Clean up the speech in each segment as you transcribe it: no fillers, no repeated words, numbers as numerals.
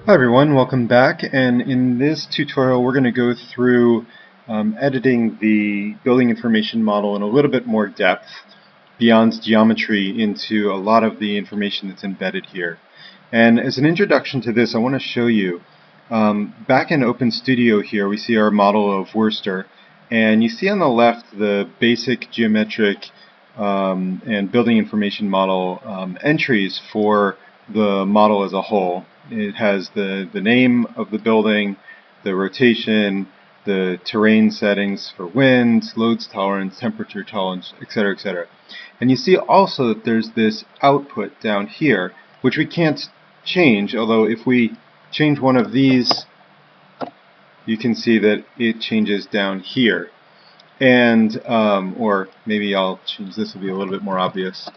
Hi everyone, welcome back, and in this tutorial we're going to go through editing the building information model in a little bit more depth beyond geometry into a lot of the information that's embedded here. And as an introduction to this, I want to show you back in OpenStudio here we see our model of Worcester, and you see on the left the basic geometric and building information model entries for the model as a whole. It has the name of the building, the rotation, the terrain settings for wind, loads tolerance, temperature tolerance, etc., etc. And you see also that there's this output down here, which we can't change, although if we change one of these, you can see that it changes down here. And, or maybe I'll change this to be a little bit more obvious.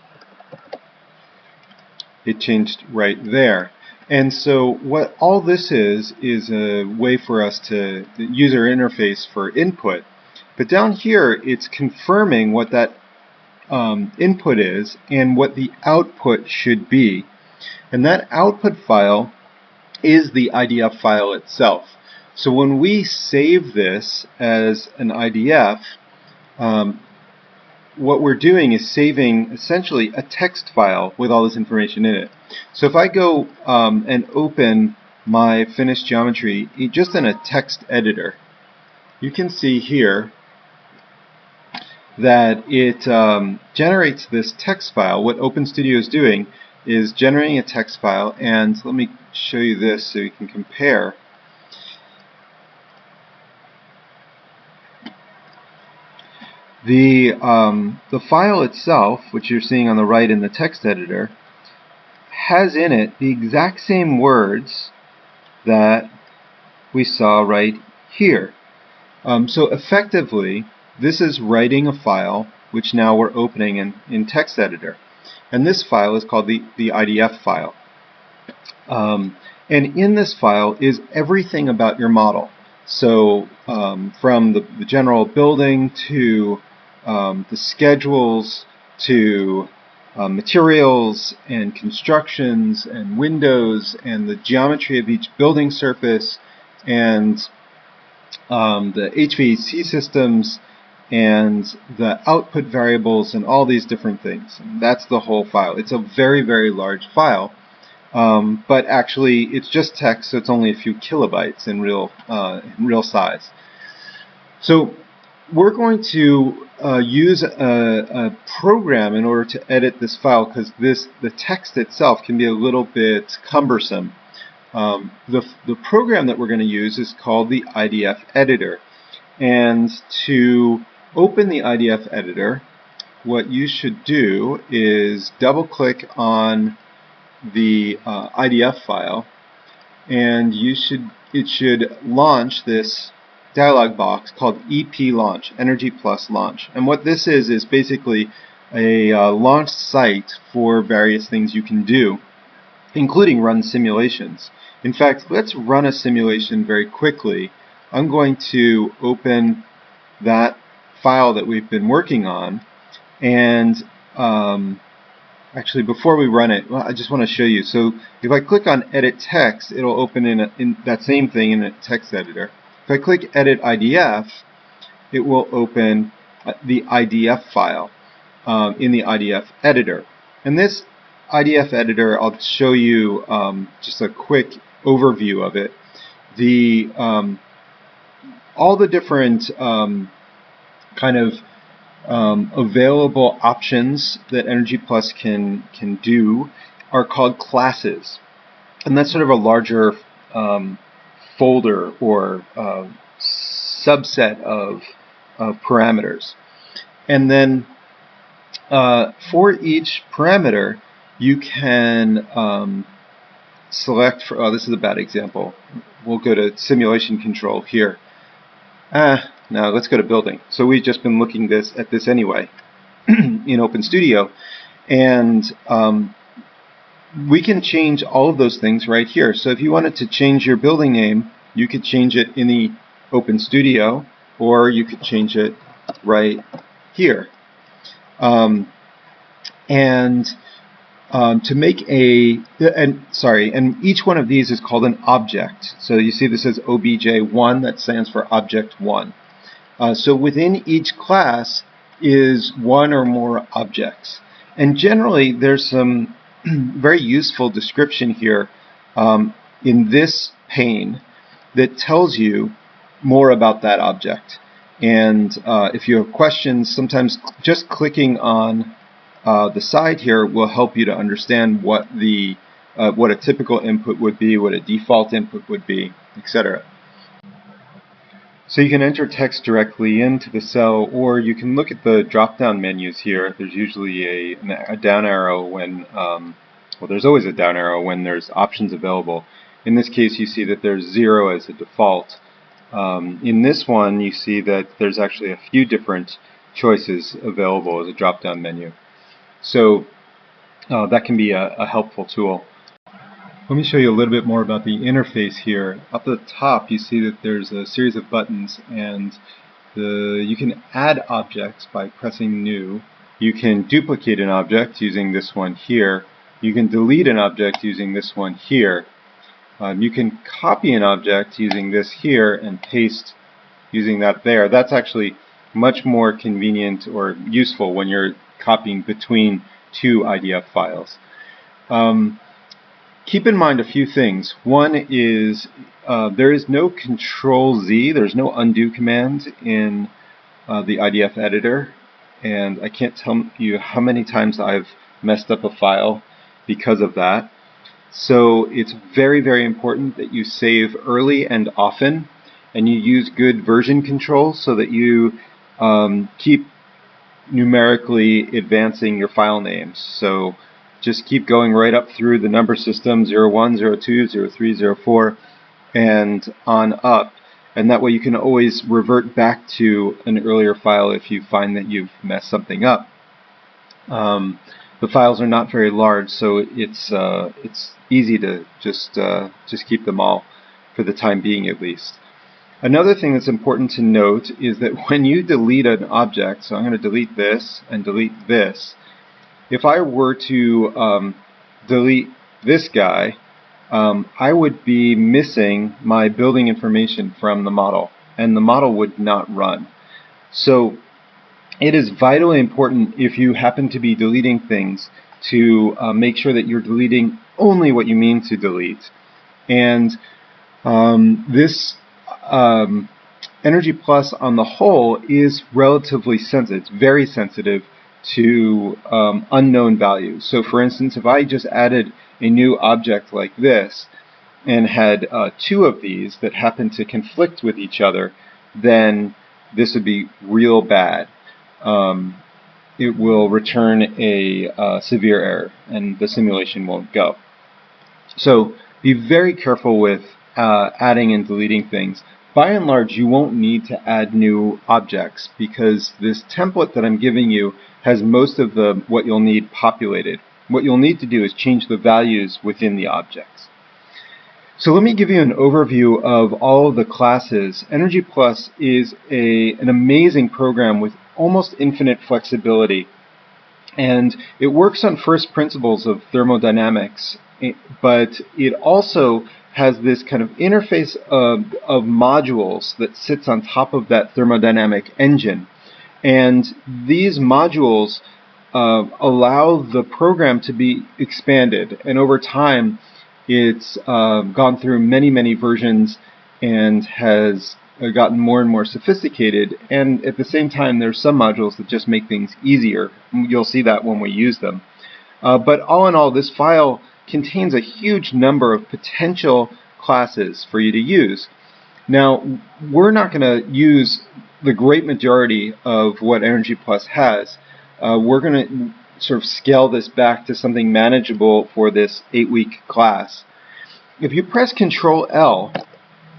It changed right there. And so what all this is a way for us to, the user interface for input. But down here, it's confirming what that input is and what the output should be. And that output file is the IDF file itself. So when we save this as an IDF, what we're doing is saving essentially a text file with all this information in it. So if I go and open my finished geometry just in a text editor, you can see here that it generates this text file. What OpenStudio is doing is generating a text file, and let me show you this so you can compare. The file itself, which you're seeing on the right in the text editor, has in it the exact same words that we saw right here. So effectively, this is writing a file which now we're opening in text editor. And this file is called the IDF file. And in this file is everything about your model. So from the general building to the schedules to materials and constructions and windows and the geometry of each building surface and the HVAC systems and the output variables and all these different things. And that's the whole file. It's a very, very large file, but actually it's just text, so it's only a few kilobytes in real size. So we're going to use a program in order to edit this file, because the text itself can be a little bit cumbersome. The program that we're going to use is called the IDF Editor. And to open the IDF Editor, what you should do is double-click on the IDF file, and it should launch this dialog box called EP Launch, Energy Plus Launch. And what this is basically a launch site for various things you can do, including run simulations. In fact, let's run a simulation very quickly. I'm going to open that file that we've been working on, and actually before we run it, I just want to show you. So if I click on Edit Text, it'll open in that same thing in a text editor. If I click Edit IDF, it will open the IDF file in the IDF Editor. And this IDF Editor, I'll show you just a quick overview of it. All the different kind of available options that Energy Plus can do are called classes. And that's sort of a larger folder or subset of parameters. And then for each parameter, you can select for, oh, this is a bad example. We'll go to simulation control here. Now let's go to building. So we've just been looking at this anyway in OpenStudio, and we can change all of those things right here. So if you wanted to change your building name, you could change it in the OpenStudio, or you could change it right here. And to make and each one of these is called an object. So you see this says obj1, that stands for object 1. So within each class is one or more objects. And generally there's some very useful description here in this pane that tells you more about that object. And if you have questions, sometimes just clicking on the side here will help you to understand what a typical input would be, what a default input would be, etc. So you can enter text directly into the cell, or you can look at the drop-down menus here. There's usually a down arrow when, well, there's always a down arrow when there's options available. In this case, you see that there's 0 as a default. In this one, you see that there's actually a few different choices available as a drop-down menu. So that can be a helpful tool. Let me show you a little bit more about the interface here. Up at the top you see that there's a series of buttons, and you can add objects by pressing New. You can duplicate an object using this one here. You can delete an object using this one here. You can copy an object using this here and paste using that there. That's actually much more convenient or useful when you're copying between two IDF files. Keep in mind a few things. One is there is no Control-Z, there's no undo command in the IDF editor, and I can't tell you how many times I've messed up a file because of that. So it's very, very important that you save early and often, and you use good version control so that you keep numerically advancing your file names. So just keep going right up through the number system 01, 02, 03, 04, and on up. And that way you can always revert back to an earlier file if you find that you've messed something up. The files are not very large, so it's easy to just keep them all for the time being at least. Another thing that's important to note is that when you delete an object, so I'm going to delete this and delete this, if I were to delete this guy, I would be missing my building information from the model, and the model would not run. So it is vitally important, if you happen to be deleting things, to make sure that you're deleting only what you mean to delete. And this Energy Plus on the whole is relatively sensitive. It's very sensitive to unknown values. So for instance, if I just added a new object like this and had two of these that happen to conflict with each other, then this would be real bad. It will return a severe error and the simulation won't go. So be very careful with adding and deleting things. By and large, you won't need to add new objects because this template that I'm giving you has most of what you'll need populated. What you'll need to do is change the values within the objects. So let me give you an overview of all of the classes. Energy Plus is an amazing program with almost infinite flexibility, and it works on first principles of thermodynamics, but it also has this kind of interface of modules that sits on top of that thermodynamic engine. And these modules allow the program to be expanded, and over time it's gone through many, many versions and has gotten more and more sophisticated. And at the same time, there's some modules that just make things easier. You'll see that when we use them. But all in all, this file contains a huge number of potential classes for you to use. Now, we're not going to use the great majority of what Energy Plus has. We're going to sort of scale this back to something manageable for this 8-week class. If you press Control-L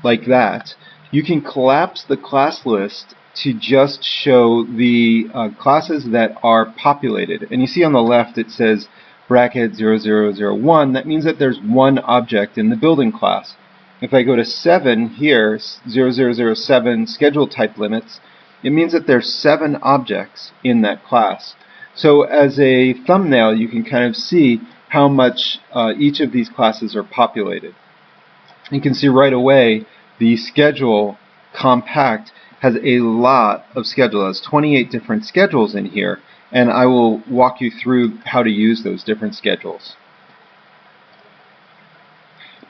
like that, you can collapse the class list to just show the classes that are populated. And you see on the left it says bracket 0001. That means that there's one object in the building class. If I go to 7 here, 0007 schedule type limits, it means that there's 7 objects in that class. So as a thumbnail, you can kind of see how much each of these classes are populated. You can see right away the schedule compact has a lot of schedule. It has 28 different schedules in here, and I will walk you through how to use those different schedules.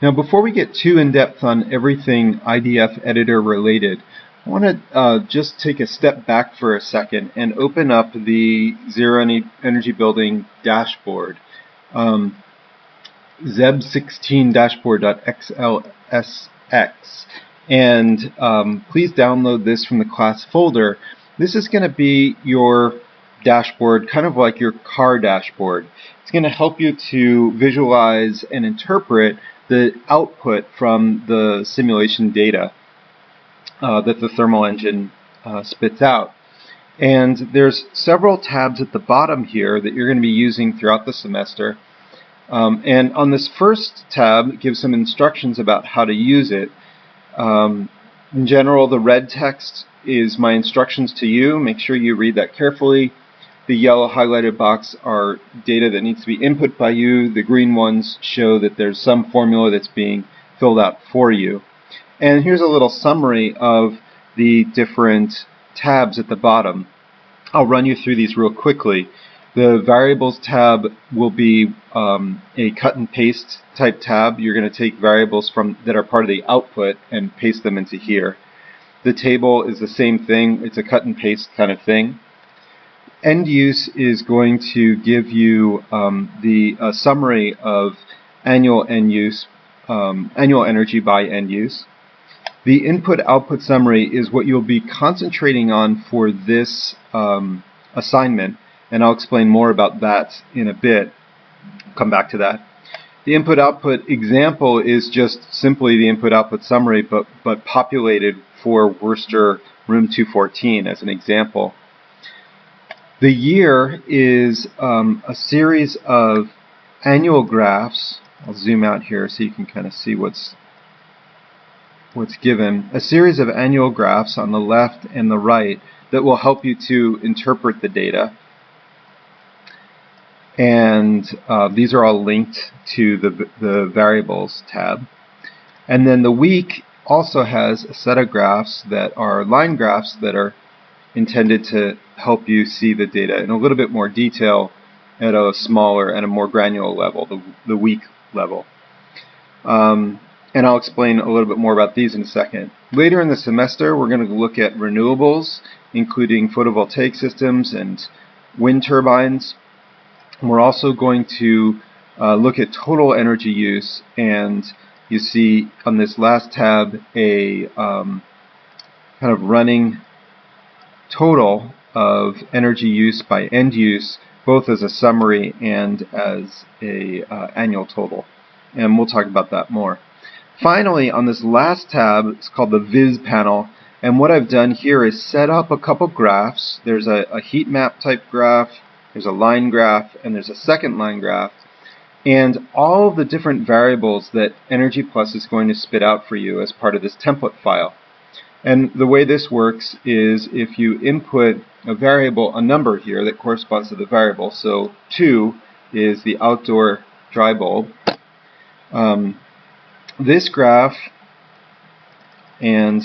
Now, before we get too in-depth on everything IDF Editor related, I want to just take a step back for a second and open up the Zero Energy Building Dashboard, ZEB Dashboard.xlsx. And please download this from the class folder. This is going to be your dashboard, kind of like your car dashboard. It's going to help you to visualize and interpret the output from the simulation data that the thermal engine spits out. And there's several tabs at the bottom here that you're going to be using throughout the semester. And on this first tab, it gives some instructions about how to use it. In general, the red text is my instructions to you. Make sure you read that carefully. The yellow highlighted box are data that needs to be input by you. The green ones show that there's some formula that's being filled out for you. And here's a little summary of the different tabs at the bottom. I'll run you through these real quickly. The variables tab will be a cut and paste type tab. You're going to take variables that are part of the output and paste them into here. The table is the same thing. It's a cut and paste kind of thing. End use is going to give you the summary of annual energy by end use. The input-output summary is what you'll be concentrating on for this assignment, and I'll explain more about that in a bit. Come back to that. The input-output example is just simply the input-output summary, but populated for Worcester Room 214 as an example. The year is a series of annual graphs. I'll zoom out here so you can kind of see what's given. A series of annual graphs on the left and the right that will help you to interpret the data. And these are all linked to the variables tab. And then the week also has a set of graphs that are line graphs that are intended to help you see the data in a little bit more detail at a smaller and a more granular level, the week level. And I'll explain a little bit more about these in a second. Later in the semester, we're going to look at renewables, including photovoltaic systems and wind turbines. And we're also going to look at total energy use, and you see on this last tab a kind of running total of energy use by end use, both as a summary and as a annual total. And we'll talk about that more. Finally, on this last tab, it's called the Viz panel, and what I've done here is set up a couple graphs. There's a heat map type graph, there's a line graph, and there's a second line graph, and all of the different variables that Energy Plus is going to spit out for you as part of this template file. And the way this works is if you input a variable, a number here that corresponds to the variable, so 2 is the outdoor dry bulb, this graph and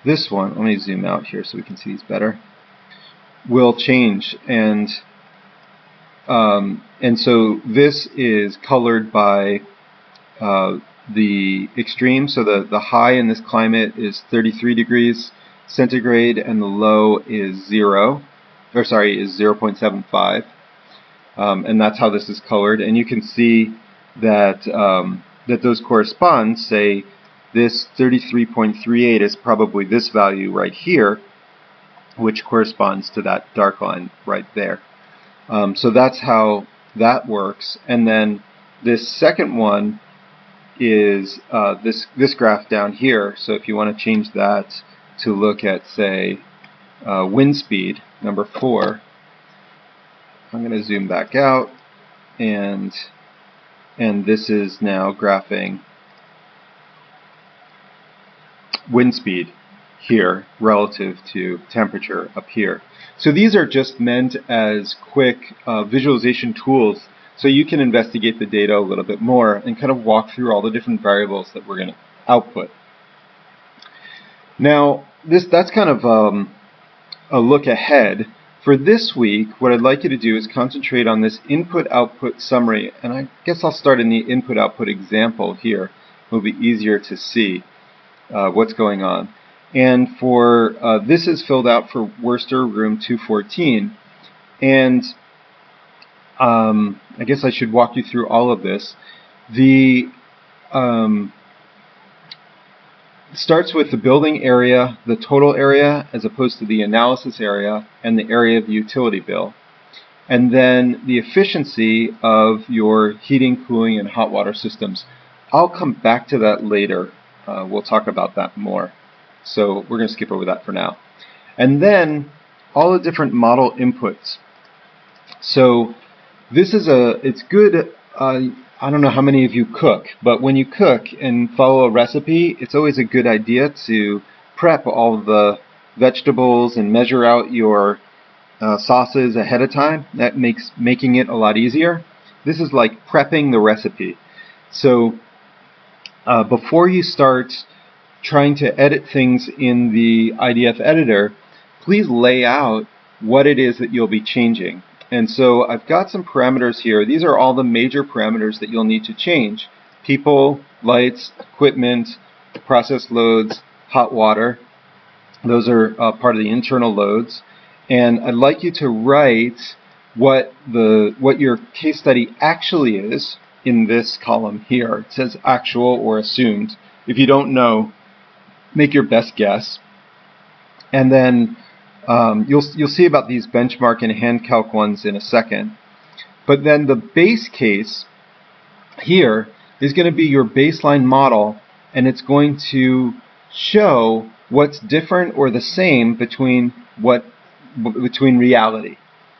this one, let me zoom out here so we can see these better, will change, and so this is colored by the extreme. So the high in this climate is 33 degrees centigrade, and the low is 0.75, and that's how this is colored. And you can see that that those correspond. Say this 33.38 is probably this value right here, which corresponds to that dark line right there. So that's how that works. And then this second one is this graph down here. So if you want to change that to look at, say, wind speed, number 4, I'm going to zoom back out, and this is now graphing wind speed here relative to temperature up here. So these are just meant as quick visualization tools so you can investigate the data a little bit more and kind of walk through all the different variables that we're going to output. Now, that's kind of a look ahead. For this week, what I'd like you to do is concentrate on this input-output summary, and I guess I'll start in the input-output example here. It'll be easier to see what's going on. And for this is filled out for Worcester room 214, and I guess I should walk you through all of this. The starts with the building area, the total area, as opposed to the analysis area, and the area of the utility bill. And then the efficiency of your heating, cooling, and hot water systems. I'll come back to that later. We'll talk about that more. So we're going to skip over that for now. And then all the different model inputs. So this is it's good. I don't know how many of you cook, but when you cook and follow a recipe, it's always a good idea to prep all the vegetables and measure out your sauces ahead of time. That makes making it a lot easier. This is like prepping the recipe. So before you start trying to edit things in the IDF Editor, please lay out what it is that you'll be changing. And so I've got some parameters here. These are all the major parameters that you'll need to change. People, lights, equipment, process loads, hot water. Those are part of the internal loads. And I'd like you to write what your case study actually is in this column here. It says actual or assumed. If you don't know, make your best guess. And then you'll see about these benchmark and hand calc ones in a second. But then the base case here is going to be your baseline model, and it's going to show what's different or the same between reality.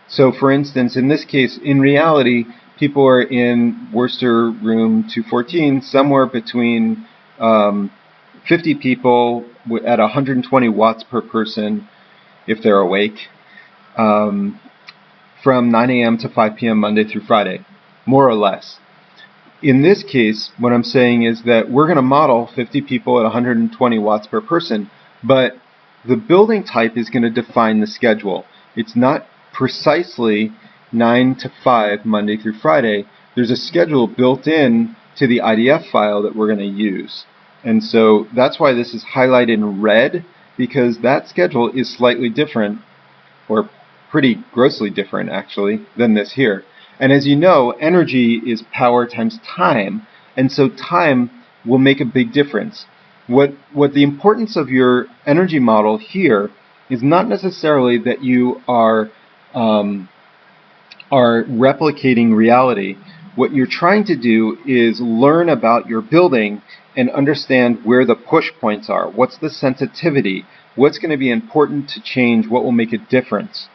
So for instance, in this case, in reality, people are in Worcester room 214, somewhere between 50 people at 120 watts per person, if they're awake, from 9 a.m. to 5 p.m. Monday through Friday, more or less. In this case, what I'm saying is that we're going to model 50 people at 120 watts per person, but the building type is going to define the schedule. It's not precisely 9 to 5 Monday through Friday. There's a schedule built in to the IDF file that we're going to use. And so that's why this is highlighted in red, because that schedule is slightly different, or pretty grossly different actually, than this here. And as you know, energy is power times time, and so time will make a big difference. What the importance of your energy model here is not necessarily that you are replicating reality. What you're trying to do is learn about your building and understand where the push points are. What's the sensitivity? What's going to be important to change? What will make a difference?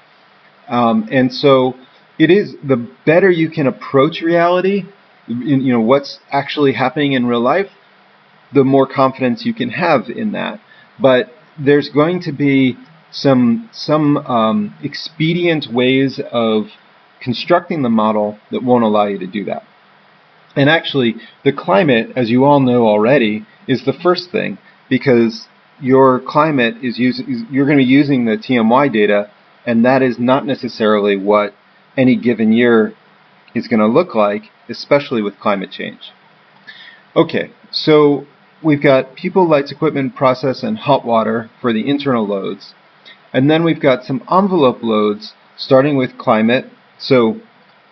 And so it is, the better you can approach reality, what's actually happening in real life, the more confidence you can have in that. But there's going to be some expedient ways of constructing the model that won't allow you to do that. And actually, the climate, as you all know already, is the first thing, because your climate you're going to be using the TMY data, and that is not necessarily what any given year is going to look like, especially with climate change. Okay, so we've got people, lights, equipment, process, and hot water for the internal loads. And then we've got some envelope loads, starting with climate. So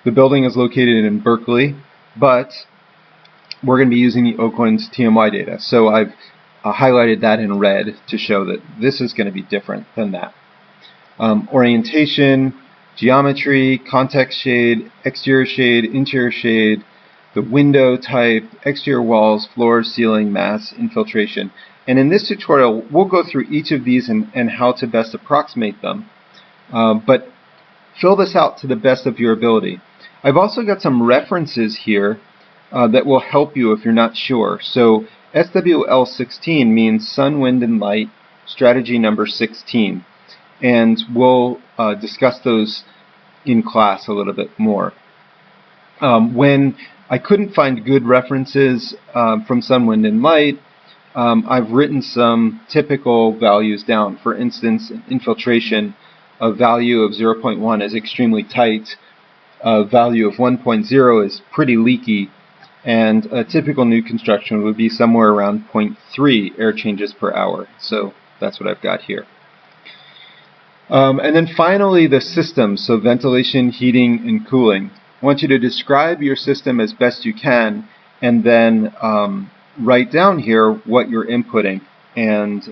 the building is located in Berkeley, but we're going to be using the Oakland's TMY data. So I've highlighted that in red to show that this is going to be different than that. Orientation, geometry, context shade, exterior shade, interior shade, the window type, exterior walls, floors, ceiling, mass, infiltration. And in this tutorial, we'll go through each of these and how to best approximate them. But fill this out to the best of your ability. I've also got some references here that will help you if you're not sure. So SWL16 means sun, wind, and light, strategy number 16. And we'll discuss those in class a little bit more. When I couldn't find good references from Sun, Wind, and Light, I've written some typical values down. For instance, infiltration, a value of 0.1 is extremely tight, a value of 1.0 is pretty leaky, and a typical new construction would be somewhere around 0.3 air changes per hour. So that's what I've got here. And then finally, the system, so ventilation, heating, and cooling. I want you to describe your system as best you can, and then write down here what you're inputting, and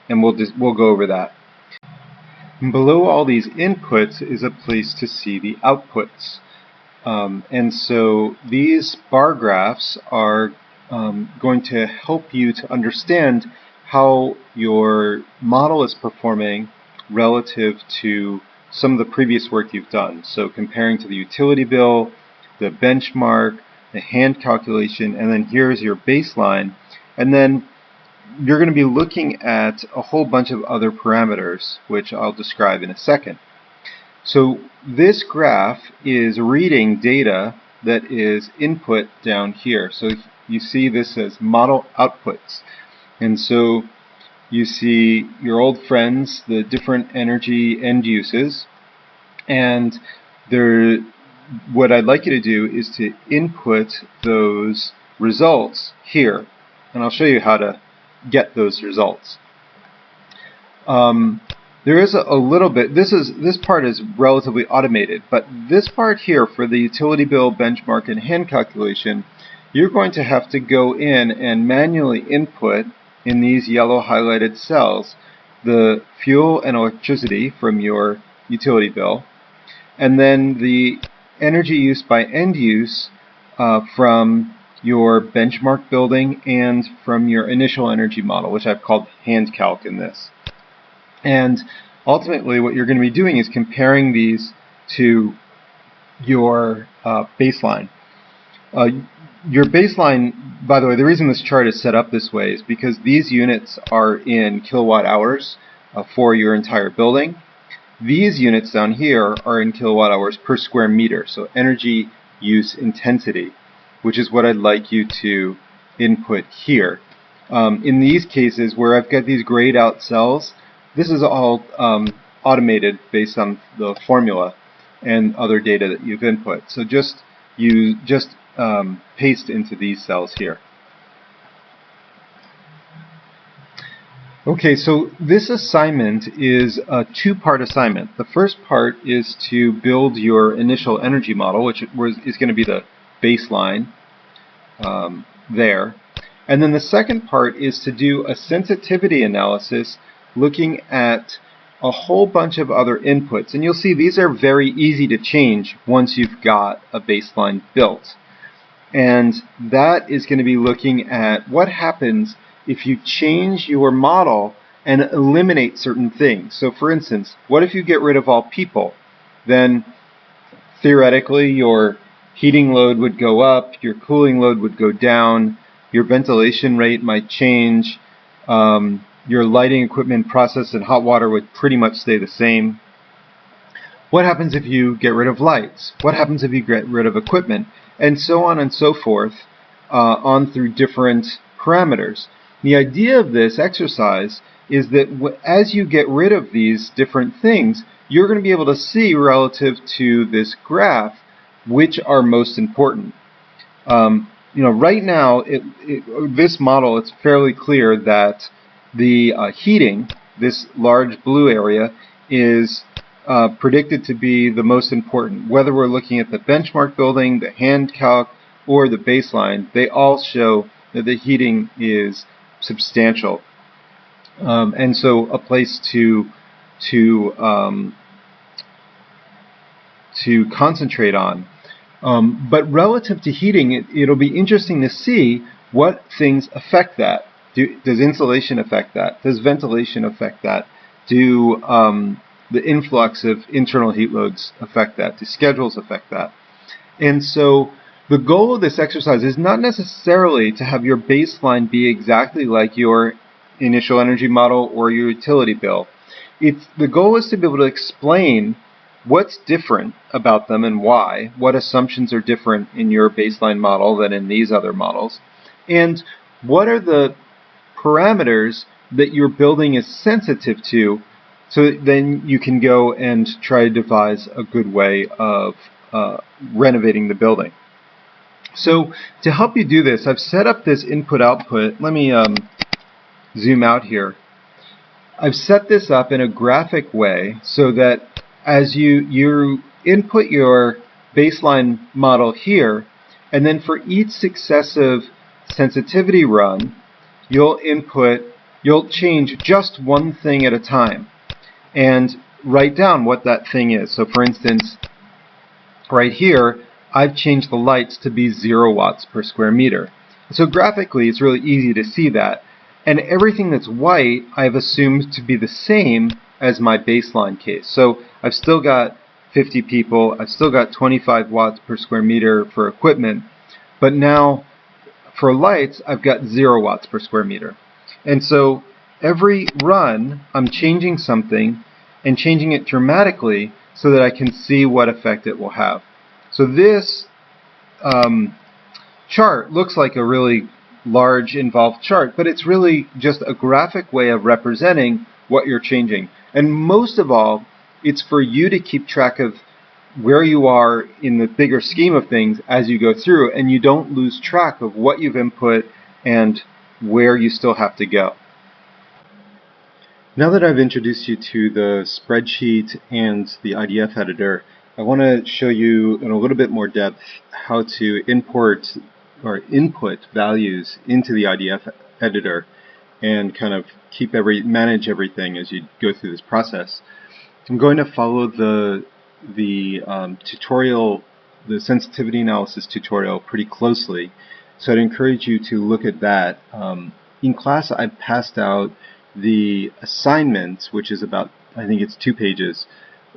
we'll go over that. And below all these inputs is a place to see the outputs. And so these bar graphs are going to help you to understand how your model is performing relative to some of the previous work you've done. So comparing to the utility bill, the benchmark, the hand calculation, and then here's your baseline. And then you're going to be looking at a whole bunch of other parameters, which I'll describe in a second. So this graph is reading data that is input down here. So you see this as model outputs. And so you see your old friends, the different energy end uses, and what I'd like you to do is to input those results here. And I'll show you how to get those results. There is a little bit, this part is relatively automated, but this part here for the utility bill, benchmark, and hand calculation, you're going to have to go in and manually input in these yellow highlighted cells the fuel and electricity from your utility bill, and then the energy use by end use from your benchmark building and from your initial energy model, which I've called hand calc in this. And ultimately what you're going to be doing is comparing these to your baseline. Your baseline, by the way, the reason this chart is set up this way is because these units are in kilowatt hours for your entire building. These units down here are in kilowatt hours per square meter, so energy use intensity, which is what I'd like you to input here. In these cases where I've got these grayed out cells, this is all automated based on the formula and other data that you've input. So just paste into these cells here. Okay, so this assignment is a two-part assignment. The first part is to build your initial energy model, which is going to be the baseline there. And then the second part is to do a sensitivity analysis looking at a whole bunch of other inputs. And you'll see these are very easy to change once you've got a baseline built. And that is going to be looking at what happens if you change your model and eliminate certain things. So for instance, what if you get rid of all people? Then theoretically your heating load would go up, your cooling load would go down, your ventilation rate might change, your lighting equipment process and hot water would pretty much stay the same. What happens if you get rid of lights? What happens if you get rid of equipment? And so on and so forth, on through different parameters. The idea of this exercise is that as you get rid of these different things, you're going to be able to see relative to this graph which are most important. Right now, this model, it's fairly clear that the heating, this large blue area, is predicted to be the most important. Whether we're looking at the benchmark building, the hand calc, or the baseline, they all show that the heating is substantial. And so a place to concentrate on. But relative to heating, it'll be interesting to see what things affect that. Does insulation affect that? Does ventilation affect that? Do the influx of internal heat loads affect that? Do schedules affect that? And so the goal of this exercise is not necessarily to have your baseline be exactly like your initial energy model or your utility bill. The goal is to be able to explain what's different about them and why, what assumptions are different in your baseline model than in these other models, and what are the parameters that your building is sensitive to, so that then you can go and try to devise a good way of renovating the building. So to help you do this, I've set up this input-output. Let me zoom out here. I've set this up in a graphic way so that as you input your baseline model here, and then for each successive sensitivity run, you'll change just one thing at a time and write down what that thing is. So for instance, right here, I've changed the lights to be 0 watts per square meter. So graphically, it's really easy to see that. And everything that's white, I've assumed to be the same as my baseline case. So I've still got 50 people, I've still got 25 watts per square meter for equipment, but now for lights, I've got 0 watts per square meter. And so every run, I'm changing something and changing it dramatically so that I can see what effect it will have. So this chart looks like a really large involved chart, but it's really just a graphic way of representing what you're changing. And most of all, it's for you to keep track of where you are in the bigger scheme of things as you go through, and you don't lose track of what you've input and where you still have to go. Now that I've introduced you to the spreadsheet and the IDF editor, I want to show you in a little bit more depth how to import or input values into the IDF editor and kind of manage everything as you go through this process. I'm going to follow the tutorial, the sensitivity analysis tutorial pretty closely, so I'd encourage you to look at that. In class, I passed out the assignment, which is about, I think it's 2 pages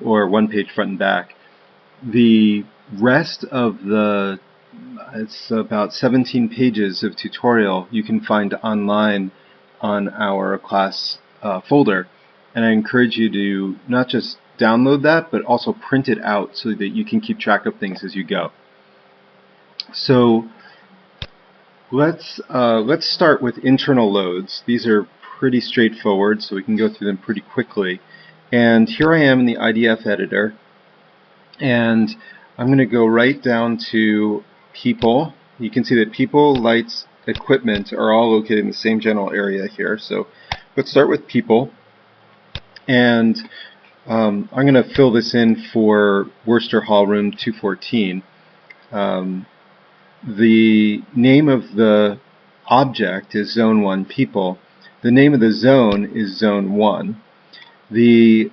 or 1 page front and back. The rest of it's about 17 pages of tutorial you can find online on our class folder, and I encourage you to not just download that, but also print it out so that you can keep track of things as you go. So let's start with internal loads. These are pretty straightforward, so we can go through them pretty quickly. And here I am in the IDF editor, and I'm going to go right down to people. You can see that people, lights, equipment are all located in the same general area here. So let's start with people, and I'm going to fill this in for Worcester Hall Room 214. The name of the object is Zone 1 People. The name of the zone is Zone 1. The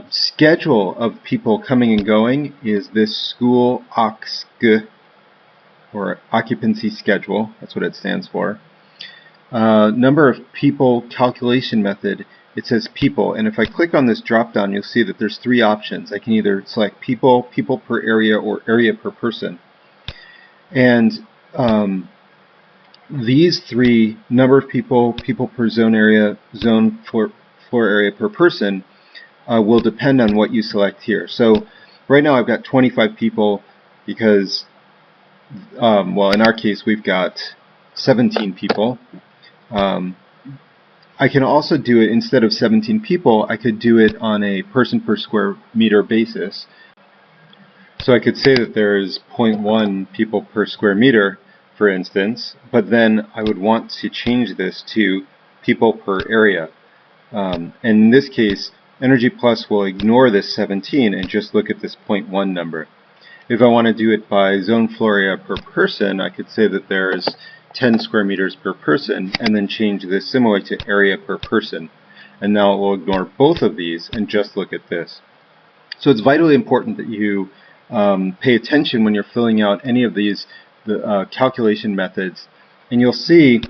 schedule of people coming and going is this school OCSG, or occupancy schedule. That's what it stands for. Number of people calculation method, it says people, and if I click on this drop down, you'll see that there's 3 options. I can either select people, people per area, or area per person. And these 3, number of people, people per zone area, zone floor area per person, will depend on what you select here. So right now I've got 25 people because, well, in our case we've got 17 people. I can also do it, instead of 17 people, I could do it on a person per square meter basis. So I could say that there's 0.1 people per square meter, for instance, but then I would want to change this to people per area. And in this case, Energy Plus will ignore this 17 and just look at this 0.1 number. If I want to do it by zone floor area per person, I could say that there's 10 square meters per person, and then change this similarly to area per person. And now it will ignore both of these and just look at this. So it's vitally important that you pay attention when you're filling out any of these calculation methods. And you'll see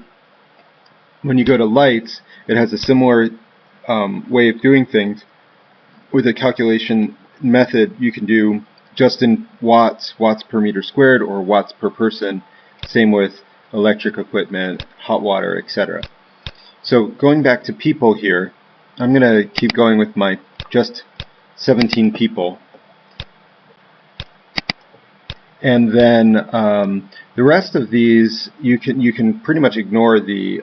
when you go to lights, it has a similar way of doing things. With a calculation method, you can do just in watts, watts per meter squared, or watts per person. Same with electric equipment, hot water, etc. So going back to people here, I'm going to keep going with my just 17 people. And then the rest of these, you can pretty much ignore the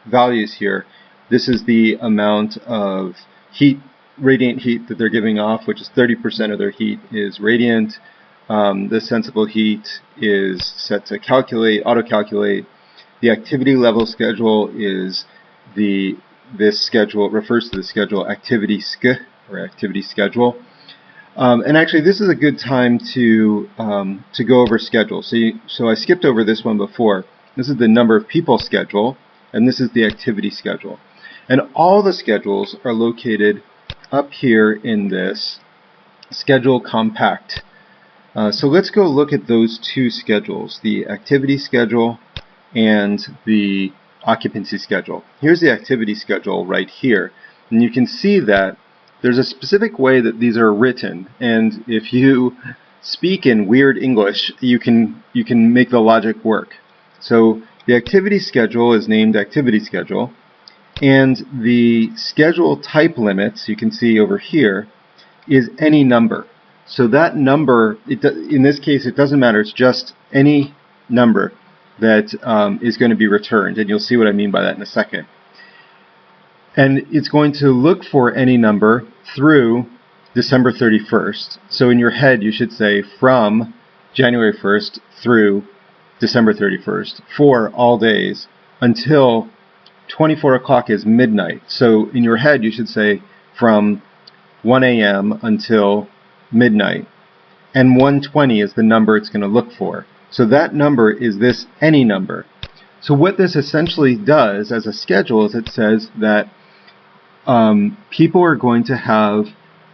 values here. This is the amount of heat, radiant heat that they're giving off, which is 30% of their heat is radiant. The sensible heat is set to calculate, auto-calculate. The activity level schedule is this schedule refers to the schedule activity sk, or activity schedule. And actually, this is a good time to go over schedule. So I skipped over this one before. This is the number of people schedule, and this is the activity schedule. And all the schedules are located up here in this schedule compact. So let's go look at those two schedules, the activity schedule and the occupancy schedule. Here's the activity schedule right here. And you can see that there's a specific way that these are written, and if you speak in weird English, you can make the logic work. So the activity schedule is named activity schedule, and the schedule type limits, you can see over here, is any number. So that number, in this case, it doesn't matter. It's just any number that is going to be returned, and you'll see what I mean by that in a second. And it's going to look for any number through December 31st. So in your head, you should say from January 1st through December 31st for all days until 24 o'clock is midnight. So in your head, you should say from 1 a.m. until midnight. And 120 is the number it's going to look for. So that number is this any number. So what this essentially does as a schedule is it says that people are going to have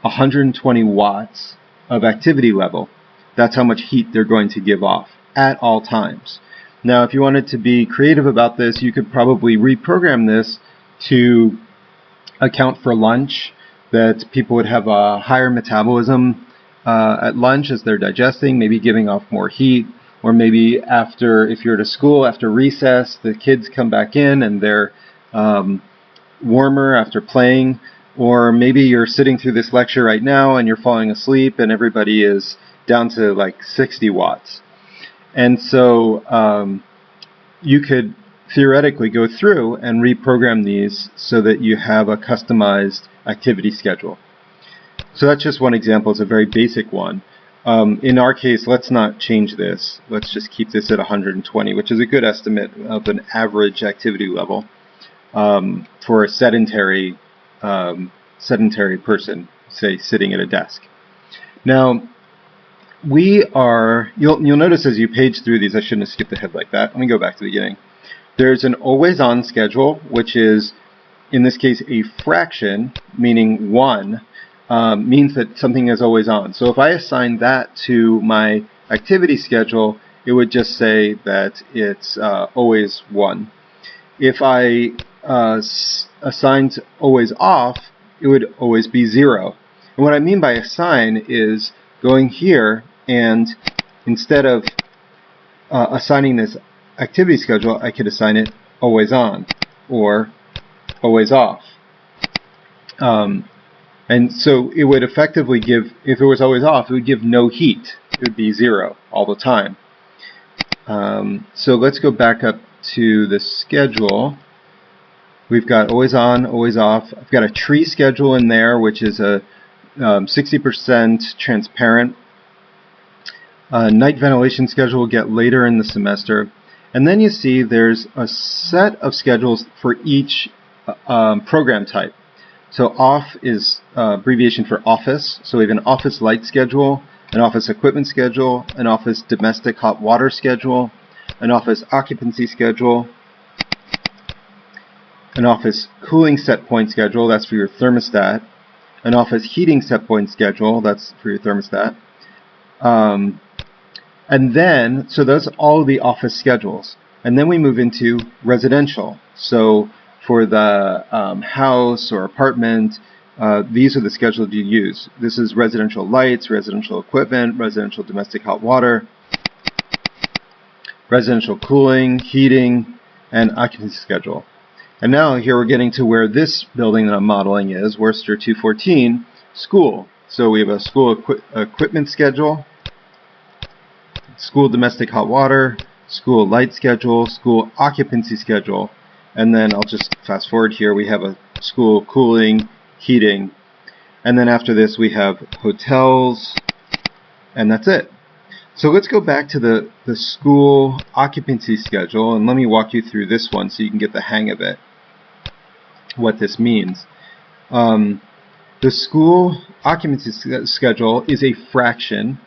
120 watts of activity level. That's how much heat they're going to give off at all times. Now, if you wanted to be creative about this, you could probably reprogram this to account for lunch, that people would have a higher metabolism at lunch as they're digesting, maybe giving off more heat, or maybe after, if you're at a school, after recess, the kids come back in and they're warmer after playing, or maybe you're sitting through this lecture right now and you're falling asleep and everybody is down to like 60 watts. And so you could theoretically go through and reprogram these so that you have a customized activity schedule. So that's just one example. It's a very basic one. In our case, let's not change this. Let's just keep this at 120, which is a good estimate of an average activity level for a sedentary person, say, sitting at a desk. Now, you'll notice as you page through these, I shouldn't have skipped ahead like that. Let me go back to the beginning. There's an always-on schedule, which is, in this case, a fraction, meaning 1, means that something is always on. So if I assign that to my activity schedule, it would just say that it's always 1. If I assigned always off, it would always be 0. And what I mean by assign is going here and instead of assigning this activity schedule, I could assign it always on or always off. And so it would effectively give, if it was always off, it would give no heat. It would be 0 all the time. So let's go back up to the schedule. We've got always on, always off. I've got a tree schedule in there, which is a 60% transparent. Night ventilation schedule we'll get later in the semester. And then you see there's a set of schedules for each program type. So off is abbreviation for office. So we have an office light schedule, an office equipment schedule, an office domestic hot water schedule, an office occupancy schedule, an office cooling set point schedule, that's for your thermostat, an office heating set point schedule, that's for your thermostat. And then, so those are all the office schedules. And then we move into residential. So for the house or apartment, these are the schedules you use. This is residential lights, residential equipment, residential domestic hot water, residential cooling, heating, and occupancy schedule. And now here we're getting to where this building that I'm modeling is, Worcester 214, school. So we have a school equipment schedule, school domestic hot water, school light schedule, school occupancy schedule, and then I'll just fast forward here. We have a school cooling, heating, and then after this we have hotels, and that's it. So let's go back to the school occupancy schedule, and let me walk you through this one so you can get the hang of it, what this means. The school occupancy schedule is a fraction.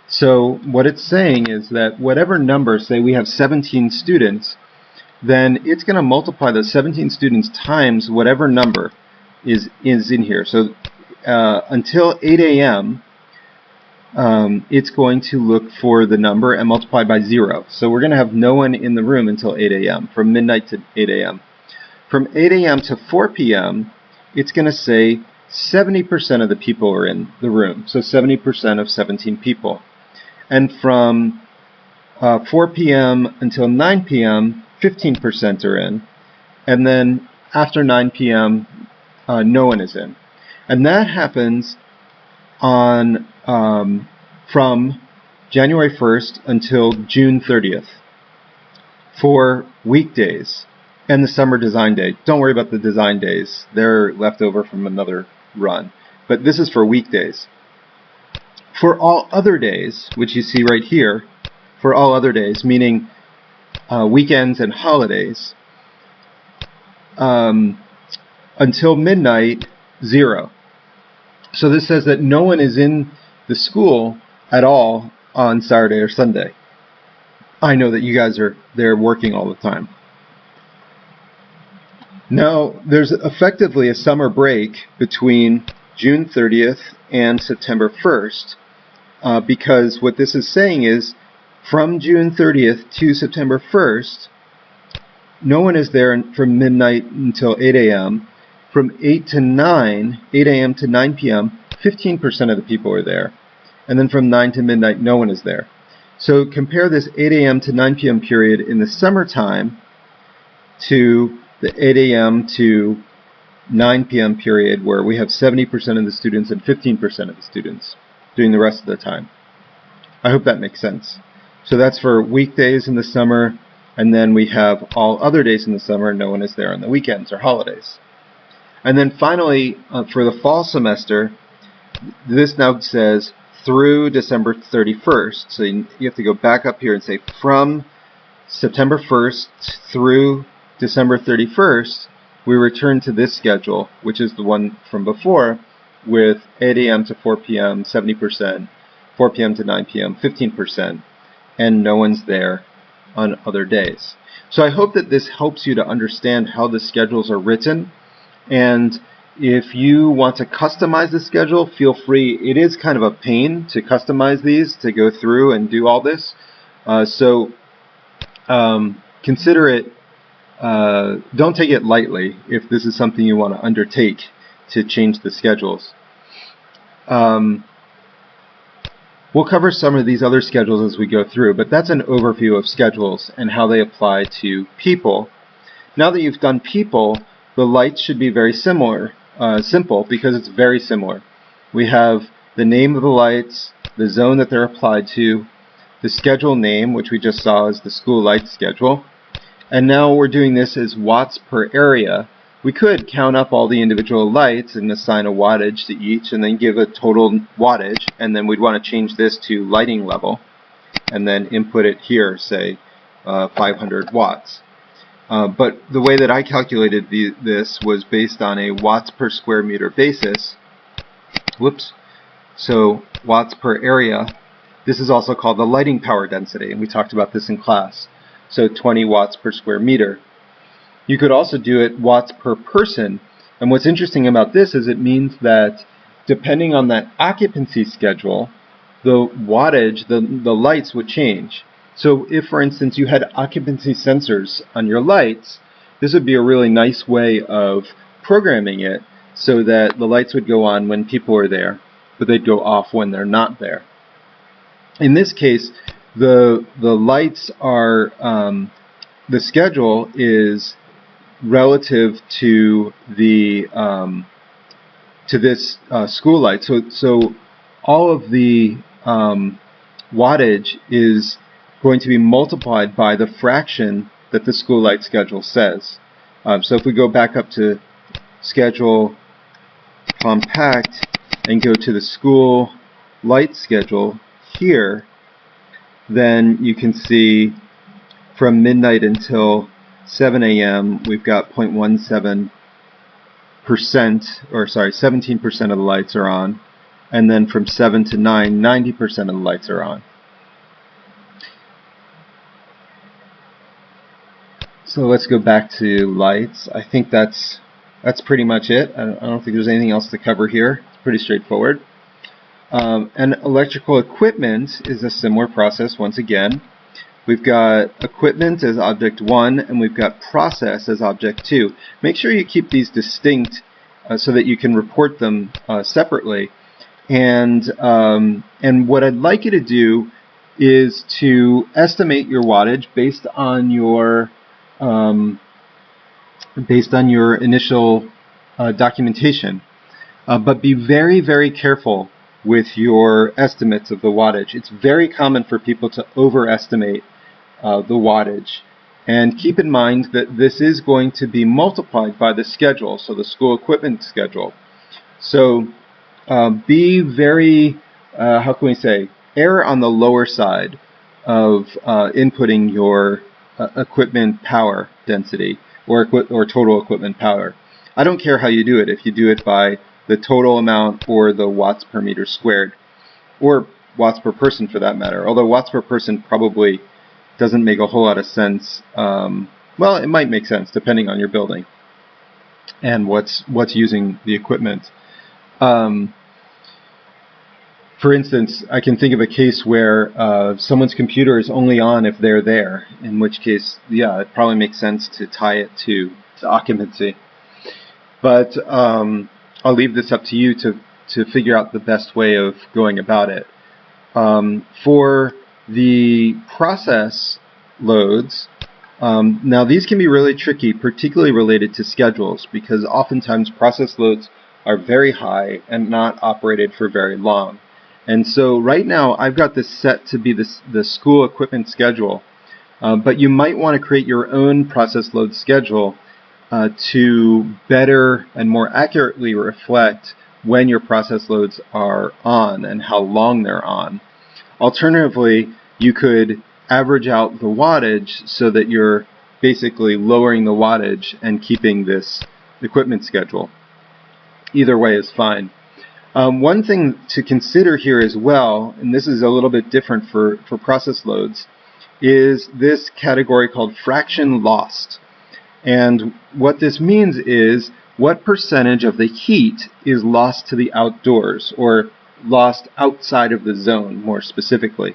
So what it's saying is that whatever number, say we have 17 students, then it's going to multiply those 17 students times whatever number is in here. So until 8 a.m., it's going to look for the number and multiply by 0. So we're going to have no one in the room until 8 a.m., from midnight to 8 a.m. From 8 a.m. to 4 p.m., it's going to say 70% of the people are in the room. So 70% of 17 people. And from 4 p.m. until 9 p.m., 15% are in. And then after 9 p.m., no one is in. And that happens on from January 1st until June 30th for weekdays and the summer design day. Don't worry about the design days. They're left over from another run. But this is for weekdays. For all other days, which you see right here, for all other days, meaning weekends and holidays, until midnight, 0. So this says that no one is in the school at all on Saturday or Sunday. I know that you guys are there working all the time. Now, there's effectively a summer break between June 30th and September 1st, because what this is saying is from June 30th to September 1st, no one is there from midnight until 8 a.m. From 8 a.m. to 9 p.m., 15% of the people are there. And then from 9 to midnight, no one is there. So compare this 8 a.m. to 9 p.m. period in the summertime to the 8 a.m. to 9 p.m. period where we have 70% of the students and 15% of the students doing the rest of the time. I hope that makes sense. So that's for weekdays in the summer, and then we have all other days in the summer, no one is there on the weekends or holidays. And then finally, for the fall semester, this now says through December 31st. So you have to go back up here and say from September 1st through December 31st, we return to this schedule, which is the one from before, with 8 a.m. to 4 p.m., 70%, 4 p.m. to 9 p.m., 15%, and no one's there on other days. So I hope that this helps you to understand how the schedules are written. And if you want to customize the schedule, feel free. It is kind of a pain to customize these, to go through and do all this. Consider it, don't take it lightly if this is something you want to undertake to change the schedules. We'll cover some of these other schedules as we go through, but that's an overview of schedules and how they apply to people. Now that you've done people, the lights should be very simple because it's very similar. We have the name of the lights, the zone that they're applied to, the schedule name, which we just saw as the school light schedule, and now we're doing this as watts per area. We could count up all the individual lights and assign a wattage to each and then give a total wattage, and then we'd want to change this to lighting level and then input it here, say 500 watts. But the way that I calculated this was based on a watts per square meter basis. Whoops. So watts per area. This is also called the lighting power density, and we talked about this in class. So 20 watts per square meter. You could also do it watts per person. And what's interesting about this is it means that depending on that occupancy schedule, the wattage, the lights would change. So if, for instance, you had occupancy sensors on your lights, this would be a really nice way of programming it so that the lights would go on when people are there, but they'd go off when they're not there. In this case, the lights are, the schedule is relative to the to this school light. So all of the wattage is going to be multiplied by the fraction that the school light schedule says. So if we go back up to schedule compact and go to the school light schedule here, then you can see from midnight until 7 a.m. we've got 0.17%, or sorry, 17% of the lights are on, and then from 7 to 9, 90% of the lights are on. So let's go back to lights. I think that's pretty much it. I don't think there's anything else to cover here. It's pretty straightforward. And electrical equipment is a similar process once again. We've got equipment as object 1, and we've got process as object 2. Make sure you keep these distinct so that you can report them separately. And what I'd like you to do is to estimate your wattage based on your initial documentation. But be very, very careful with your estimates of the wattage. It's very common for people to overestimate the wattage. And keep in mind that this is going to be multiplied by the schedule, so the school equipment schedule. So be very, how can we say, err on the lower side of inputting your equipment power density or total equipment power. I don't care how you do it, if you do it by the total amount or the watts per meter squared, or watts per person for that matter, although watts per person probably doesn't make a whole lot of sense. Well, it might make sense depending on your building and what's using the equipment. For instance, I can think of a case where someone's computer is only on if they're there, in which case, yeah, it probably makes sense to tie it to occupancy. But I'll leave this up to you to figure out the best way of going about it. For the process loads, now these can be really tricky, particularly related to schedules, because oftentimes process loads are very high and not operated for very long. And so right now I've got this set to be the school equipment schedule, but you might want to create your own process load schedule to better and more accurately reflect when your process loads are on and how long they're on. Alternatively, you could average out the wattage so that you're basically lowering the wattage and keeping this equipment schedule. Either way is fine. One thing to consider here as well, and this is a little bit different for process loads, is this category called fraction lost. And what this means is what percentage of the heat is lost to the outdoors, or lost outside of the zone more specifically.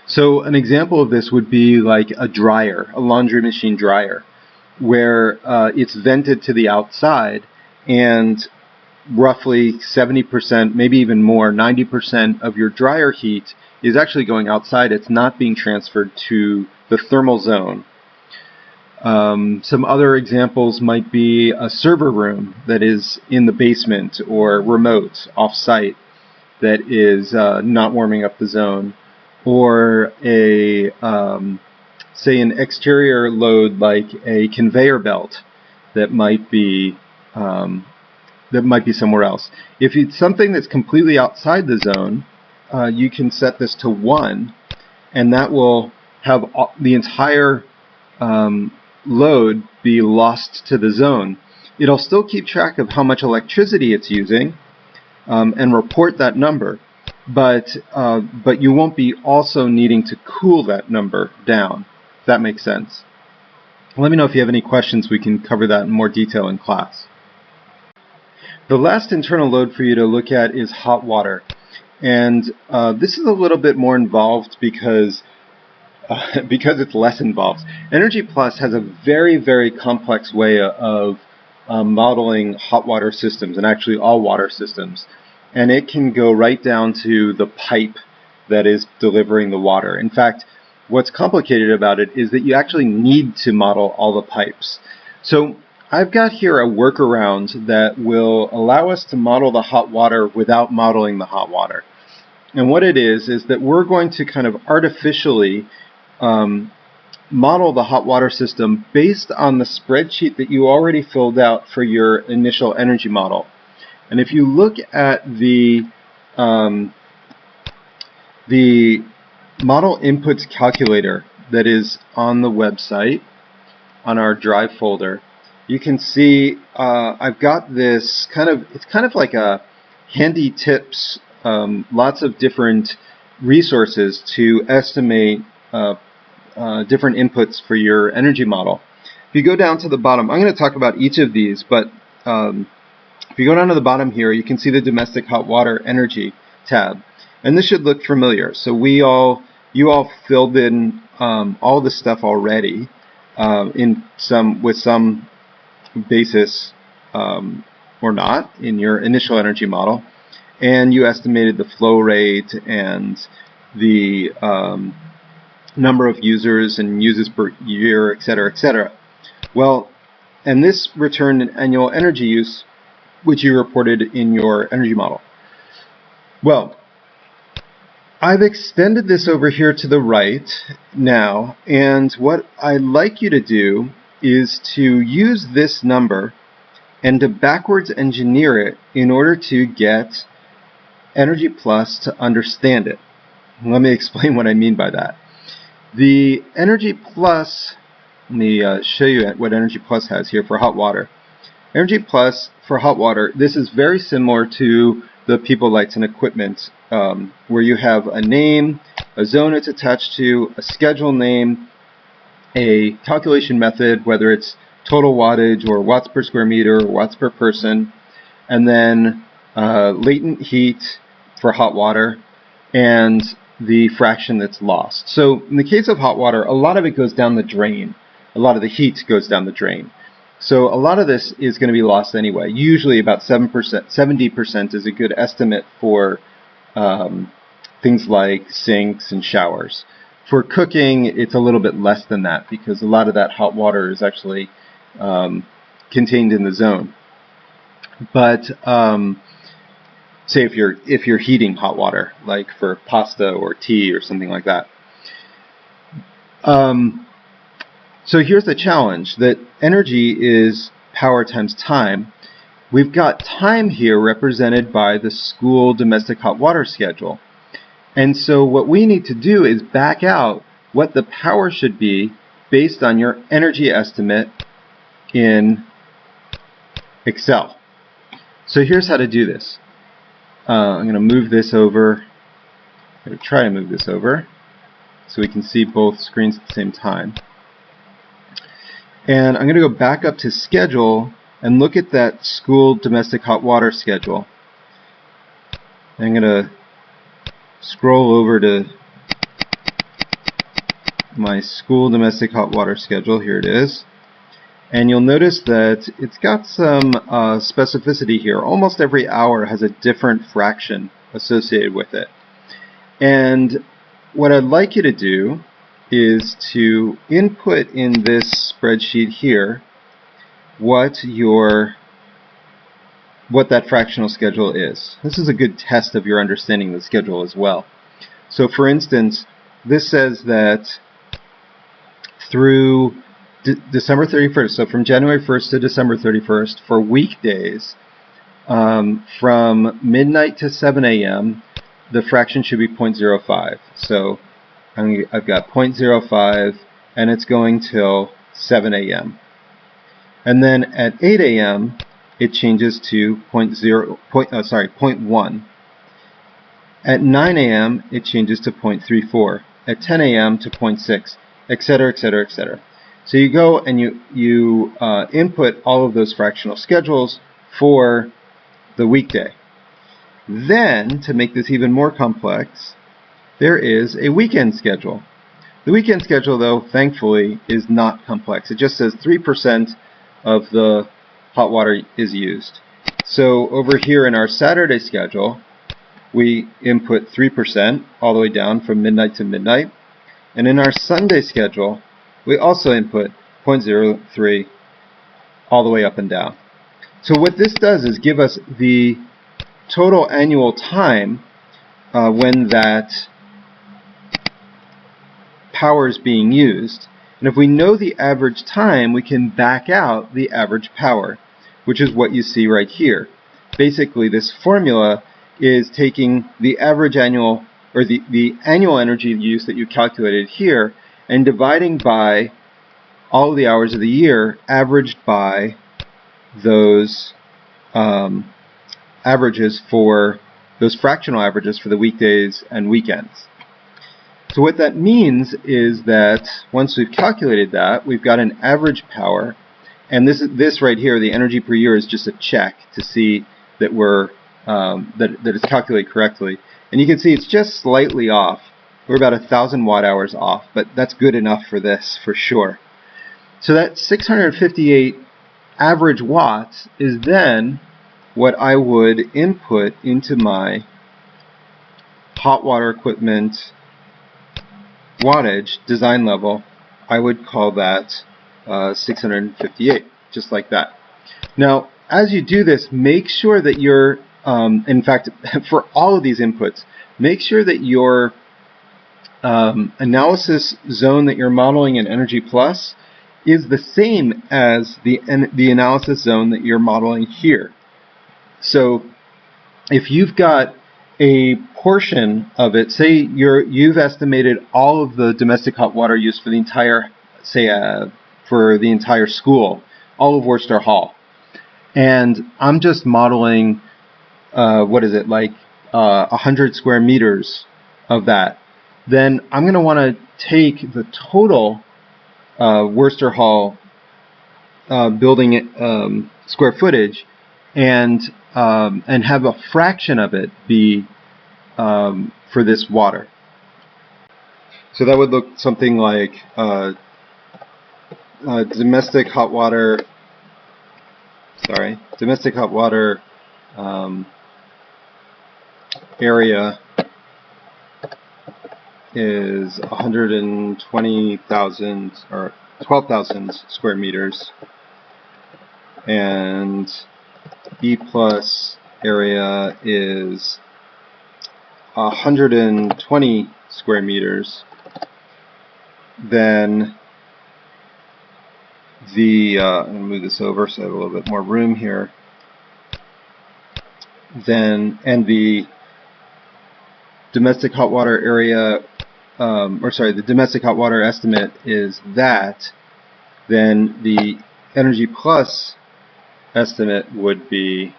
So an example of this would be like a dryer, a laundry machine dryer, where it's vented to the outside, and roughly 70%, maybe even more, 90% of your dryer heat is actually going outside. It's not being transferred to the thermal zone. Some other examples might be a server room that is in the basement or remote, off-site, that is not warming up the zone, or a say an exterior load like a conveyor belt that might be somewhere else. If it's something that's completely outside the zone, you can set this to 1, and that will have the entire load be lost to the zone. It'll still keep track of how much electricity it's using and report that number, but you won't be also needing to cool that number down, if that makes sense. Let me know if you have any questions. We can cover that in more detail in class. The last internal load for you to look at is hot water, and this is a little bit more involved because it's less involved. Energy Plus has a very, very complex way of modeling hot water systems, and actually all water systems. And it can go right down to the pipe that is delivering the water. In fact, what's complicated about it is that you actually need to model all the pipes. So I've got here a workaround that will allow us to model the hot water without modeling the hot water. And what it is that we're going to kind of artificially model the hot water system based on the spreadsheet that you already filled out for your initial energy model. And if you look at the model inputs calculator that is on the website, on our drive folder, you can see I've got this it's kind of like a handy tips, lots of different resources to estimate different inputs for your energy model. If you go down to the bottom, I'm going to talk about each of these, but if you go down to the bottom here, you can see the domestic hot water energy tab. And this should look familiar. So you all filled in all this stuff already with some basis or not in your initial energy model. And you estimated the flow rate and the number of users and uses per year, etc., etc. Well, and this returned an annual energy use, which you reported in your energy model. Well, I've extended this over here to the right now, and what I'd like you to do is to use this number and to backwards engineer it in order to get Energy Plus to understand it. Let me explain what I mean by that. The Energy Plus, let me show you what Energy Plus has here for hot water. Energy Plus for hot water, this is very similar to the people, lights, and equipment, where you have a name, a zone it's attached to, a schedule name, a calculation method, whether it's total wattage or watts per square meter or watts per person, and then latent heat for hot water, and the fraction that's lost. So in the case of hot water, a lot of it goes down the drain. A lot of the heat goes down the drain. So a lot of this is going to be lost anyway. Usually about 70% is a good estimate for things like sinks and showers. For cooking, it's a little bit less than that because a lot of that hot water is actually contained in the zone. But say if you're heating hot water, like for pasta or tea or something like that. So here's the challenge, that energy is power times time. We've got time here represented by the school domestic hot water schedule. And so what we need to do is back out what the power should be based on your energy estimate in Excel. So here's how to do this. I'm going to move this over. I'm going to try to move this over so we can see both screens at the same time. And I'm going to go back up to schedule and look at that school domestic hot water schedule. I'm going to scroll over to my school domestic hot water schedule. Here it is. And you'll notice that it's got some specificity here. Almost every hour has a different fraction associated with it. And what I'd like you to do is to input in this spreadsheet here what that fractional schedule is. This is a good test of your understanding of the schedule as well. So for instance, this says that through December 31st, so from January 1st to December 31st, for weekdays, from midnight to 7 a.m., the fraction should be 0.05. So I've got 0.05, and it's going till 7 a.m. And then at 8 a.m., it changes to 0.1. At 9 a.m., it changes to 0.34. At 10 a.m. to 0.6, etc., etc., etc. So you go and you input all of those fractional schedules for the weekday. Then, to make this even more complex, there is a weekend schedule. The weekend schedule, though, thankfully, is not complex. It just says 3% of the hot water is used. So over here in our Saturday schedule, we input 3% all the way down from midnight to midnight. And in our Sunday schedule, we also input 0.03 all the way up and down. So what this does is give us the total annual time when that power is being used. And if we know the average time, we can back out the average power, which is what you see right here. Basically, this formula is taking the average annual, or the annual energy use that you calculated here, and dividing by all of the hours of the year, averaged by those averages for those fractional averages for the weekdays and weekends. So what that means is that once we've calculated that, we've got an average power, and this right here, the energy per year, is just a check to see that that it's calculated correctly. And you can see it's just slightly off. We're about 1,000 watt-hours off, but that's good enough for this for sure. So that 658 average watts is then what I would input into my hot water equipment wattage design level. I would call that 658, just like that. Now, as you do this, make sure that you're, in fact, for all of these inputs, make sure that your analysis zone that you're modeling in Energy Plus is the same as the analysis zone that you're modeling here. So if you've got a portion of it, say you've estimated all of the domestic hot water use for the entire, say, for the entire school, all of Worcester Hall, and I'm just modeling, what is it, like 100 square meters of that, then I'm going to want to take the total Worcester Hall building square footage and have a fraction of it be for this water. So that would look something like domestic hot water area is 120,000 or 12,000 square meters, and E plus area is 120 square meters, then I'm going to move this over so I have a little bit more room here. And the domestic hot water area, the domestic hot water estimate is that, then the Energy Plus estimate would be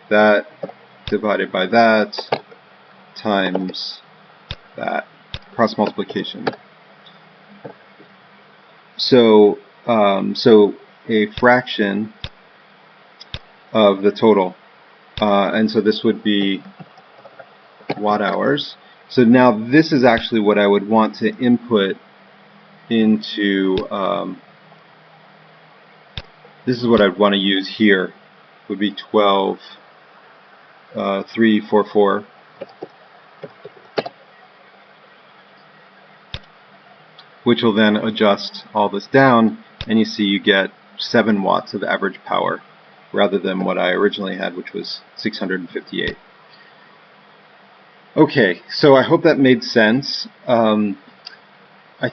that divided by that times that, cross multiplication. So a fraction of the total, and so this would be watt hours. So now this is actually what I would want to input into, this is what I'd want to use here, would be 12,344. Which will then adjust all this down, and you see you get 7 watts of average power rather than what I originally had, which was 658. Okay, so I hope that made sense. I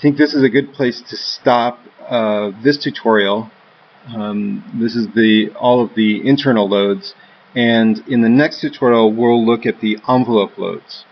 think this is a good place to stop this tutorial. This is all of the internal loads, and in the next tutorial we'll look at the envelope loads.